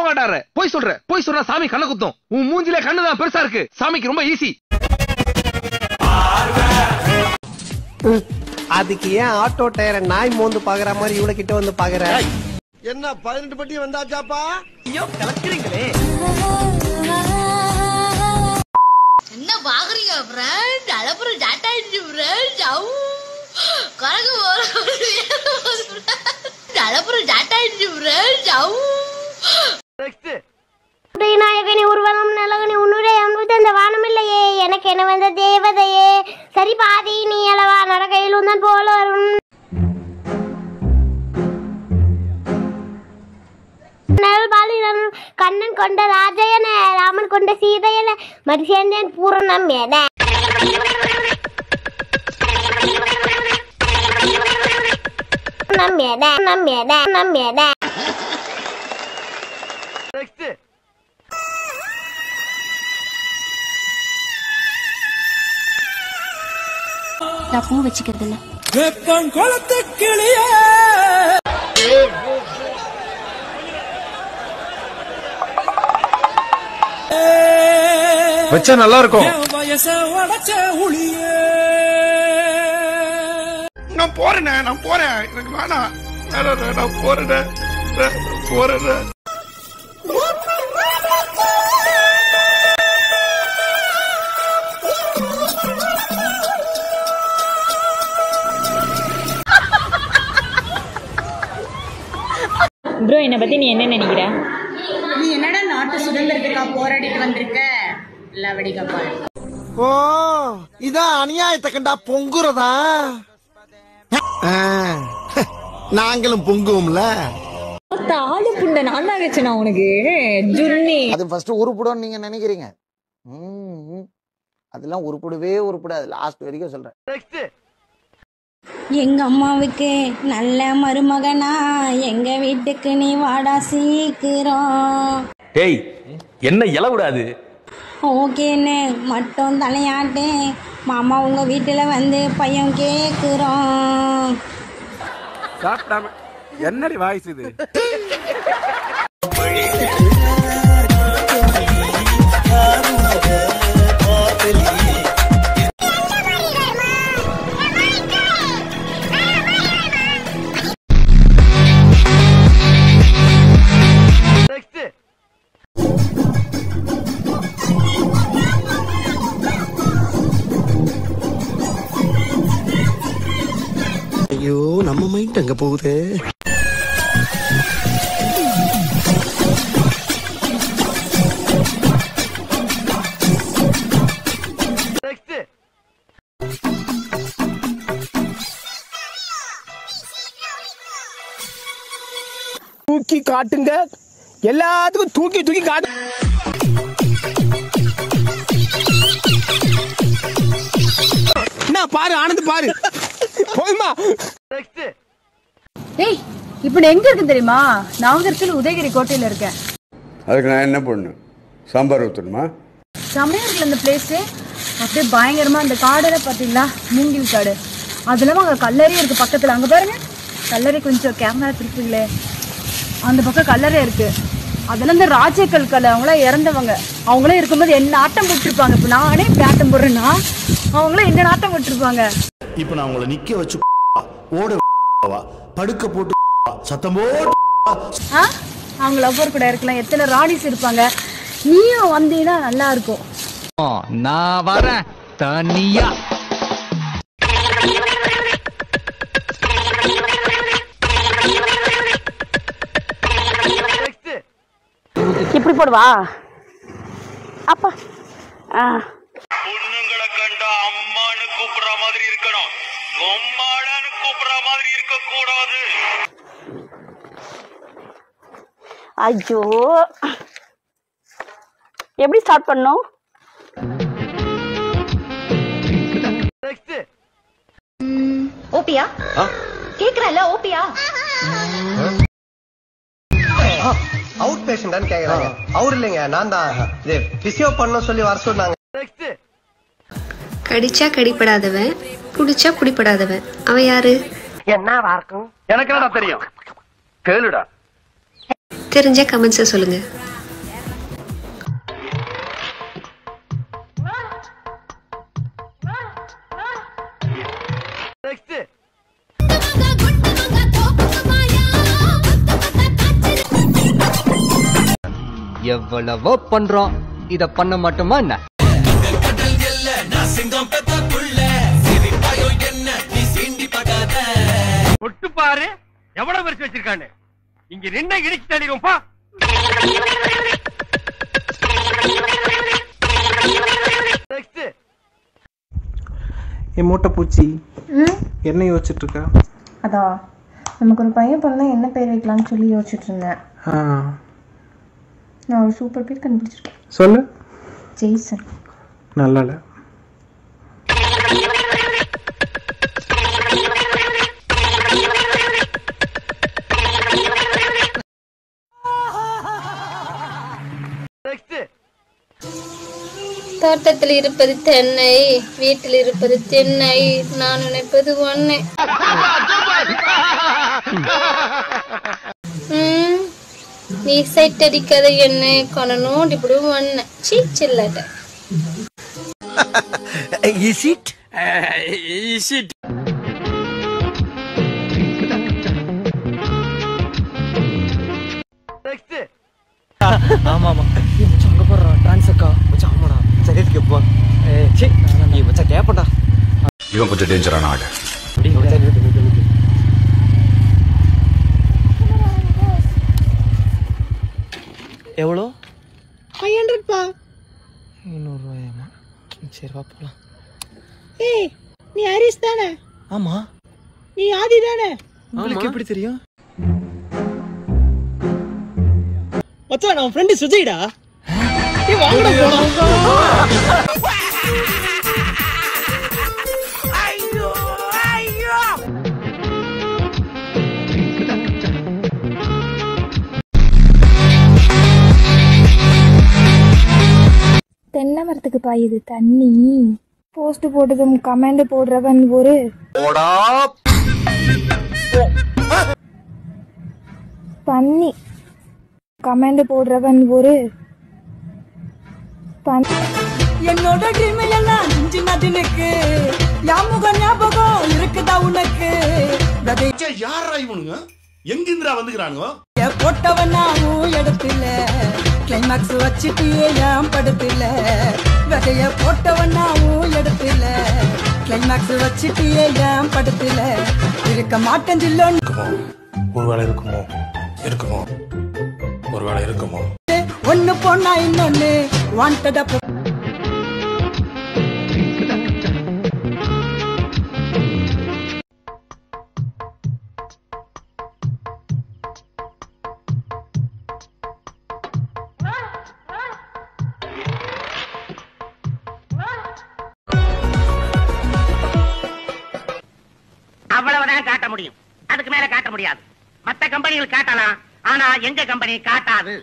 வாடாற போய் சொல்ற சாமி கண்ண குத்தும். உன் மூஞ்சில கண்ணுதான் பெருசா இருக்கு. சாமிக்கு ரொம்ப ஈஸி. அதுக்கு ஏன் ஆட்டோ டயரை நாய் மோந்து பாக்குற மாதிரி இவ்வளவு கிட்ட வந்து பாக்குற? என்ன 18 பட்டி வந்தாச்சாப்பா? ஐயோ கலக்குறீங்களே. என்ன பாக்குறீங்க ஃப்ரெண்ட்? அலப்புற டாட்டா இன்ஜி ஃப்ரெண்ட். அவு கரகு போற அலப்புற டாட்டா இன்ஜி ஃப்ரெண்ட். அவு நெக்ஸ்ட் நாயகனே உருவலம் நலகனே உன்னுடைய அமுத அந்த வானமில்லையே எனக்கு என்ன வந்த தேவதையே சரி பாதி நீ அளவா நடக்கையில் உந்தன் போல வரும் பாலிரன் கண்ணன் கொண்ட ராஜயன ராமன் கொண்ட சீதையன மரிசேந்தன் பூரணம் என நம் நெக்ஸ்ட் நான் பூ வச்சுக்கிறது இல்ல. வச்சா நல்லா இருக்கும். நான் போறேன் எனக்கு வேணாம். நான் போறேன். ப்ரோ என்னை பத்தி நீ என்ன நினைக்கிற? நீ என்னடா நாட்டு சுதந்திரத்துக்காக போராடிட்டு வந்திருக்க? லவடிக்கப்பா. ஓ இதான் அநியாயத்தை கண்டா பொங்குறதா? நாங்களும் பொங்குவோம்ல. ஆளு புண்ட நான் தான் வச்சேனா உனக்கு ஜுன்னி. அது ஃபர்ஸ்ட் உருப்படும் நீங்க நினைக்கிறீங்க. அதெல்லாம் உருப்படாது. லாஸ்ட் வரைக்கும் சொல்றேன். நெக்ஸ்ட் எங்க அம்மாவுக்கு நல்ல மருமகனா எங்க வீட்டுக்கு நீ வாடா சீக்கிரம். ஏய் என்ன இலவுடாது? ஓகேன்னு மட்டும் தலையாட்டு மாமா உங்க வீட்டுல வந்து பையன் கேக்குறோம். என்னடி வாய்ஸ் இது? ஐயோ நம்ம மைண்ட் அங்க போகுது. தூக்கி காட்டுங்க, எல்லாத்துக்கும் தூக்கி காட்டு. என்ன பாரு ஆனந்த் பாரு போதுமா. ஏய் இப்ப நான் எங்க இருக்கு தெரியுமா? நாகர்கோவில் உதயகிரி கோட்டையில இருக்கேன். அதுக்கு நான் என்ன பண்ணு? சாம்பார் ஊற்றணுமா? செம்மையா இருக்குல்ல இந்த பிளேஸ். அப்படியே பயங்கரமா அந்த காடெல்லாம் பாத்தீங்களா? மூங்கில் காடு. அது இல்லாம அங்க கல்லறை இருக்கு பக்கத்துல. அங்க பாருங்க கல்லறை. கொஞ்சம் கேமரா திருப்பீங்களே. அந்த பக்கம் கல்லறை இருக்கு. அதெல்லாம் இந்த ராஜேக்கல் கலை அவங்களாம் இறந்தவங்க. அவங்களாம் இருக்கும்போது என்ன ஆட்டம் போட்டுருப்பாங்க. இப்போ நானே இப்படி ஆட்டம் போடுறேன்னா அவங்களாம் என்ன ஆட்டம் போட்டுருப்பாங்க. இப்ப நான் உங்களை நிக்க வச்சு ஓட படுக்க போட்டு சத்தம் போட்டு அவங்க லவ்வர் கூட இருக்கலாம். எத்தனை ராணிஸ் இருப்பாங்க. நீயும் வந்தீங்கன்னா நல்லா இருக்கும். நான் வரேன் தனியா. இப்படி போடுவா அப்பா. பொண்ணுங்களை கண்டா அம்மான்னு கூப்பிடுற மாதிரி இருக்கணும், அம்மாடான்னு கூப்பிடுற மாதிரி இருக்க கூடாது. ஐயோ எப்படி ஸ்டார்ட் பண்ணோம்? ஓபியா கேக்குறல? ஓபியா அவுட் பேஷண்டான்னு கேக்குறாங்க. அவரு இல்லைங்க, நான் தான். இது பிசியோ பண்ண சொல்லி வர சொன்னாங்க. கடிச்சா கடிப்படாதவன், புடிச்சா புடிப்படாதவன், அவன் யாரு? என்ன வார்க்கும் எனக்கு என்னடா தெரியும்? கேளுடா. தெரிஞ்ச கமெண்ட்ஸை சொல்லுங்க. எவ்வளவோ பண்றோம், இத பண்ண மாட்டோமா என்ன? ஒட்டு பாரு எவ்வளவு பெருசு வச்சிருக்கானு. இங்க நின்ன இடிச்சு தள்ளிடுவோம்பா. என் மூட்டை பூச்சி என்ன யோசிச்சுட்டு இருக்க? அதான் நமக்கு ஒரு பையன் பிறந்தா என்ன பேர் வைக்கலாம்னு சொல்லி யோசிச்சுட்டு இருந்தேன். நான் ஒரு சூப்பர் பேர் கண்டுபிடிச்சிருக்கேன். சொல்லு. ஜெய்சன். நல்ல தோட்டத்தில் இருப்பது தென்னை, வீட்டில் இருப்பது தென்னை, நான் நினைப்பது ஒன்னை. நீ சைட் அடிக்காத என்னை கொணனோடி இப்படியும் ஒன்ன சீச்சில்லாட்ட. Is it? Is it? ஆமா ஆமா அங்க போறா டான்ஸ் அக்கா மச்சான். ஆமாடா சரி கேப்பா. சீ நீ மச்சான் கேப்படா. இவன் கொஞ்சம் டேஞ்சரான ஆளு. எவ்வளோ? 500 பா. 200 ரூபாயாமா? சரி வா போலாம். ஏய் நீ ஹரிஸ் தானே? ஆமா. நீ ஆதி தானே? உங்களுக்கு எப்படி தெரியும்? மச்சான் நான் ஃப்ரெண்ட் சுஜய்டா. நீ வாங்கடா போலாம். ஐயோ ஐயோ. தென்னை மரத்துக்கு பாயுது தண்ணி. போஸ்ட் போட்டதும் கமெண்ட் போடுறவன் ஒரு பன்னி. கமெண்ட் போடுறவன் ஒரு என்னோட ட்ரீம் எல்லாம் நதினுக்கு யாமுக ஞாபகம் இருக்குதா உனக்கு? யாரா இவனுங்க? எங்கிந்திரா வந்துக்கிறானுங்க? போட்டவனாவும் இடத்துல கிளைமாக்ஸ் வச்சுட்டு ஏன் படுத்துல விதைய போட்டவனாவும் இடத்துல கிளைமாக்ஸ் வச்சுட்டு ஏன் படுத்துல இருக்க மாட்டேன் ஜில்லோன்னு. ஒருவேளை இருக்குமோ இருக்குமோ ஒருவேளை இருக்குமோ. ஒண்ணு போனா இன்னொன்னு வாண்டடா. அவ்வளவுதான் காட்ட முடியும், அதுக்கு மேல காட்ட முடியாது. மத்த கம்பெனிகள் காட்டலாம், ஆனா எங்க கம்பெனி காட்டாது.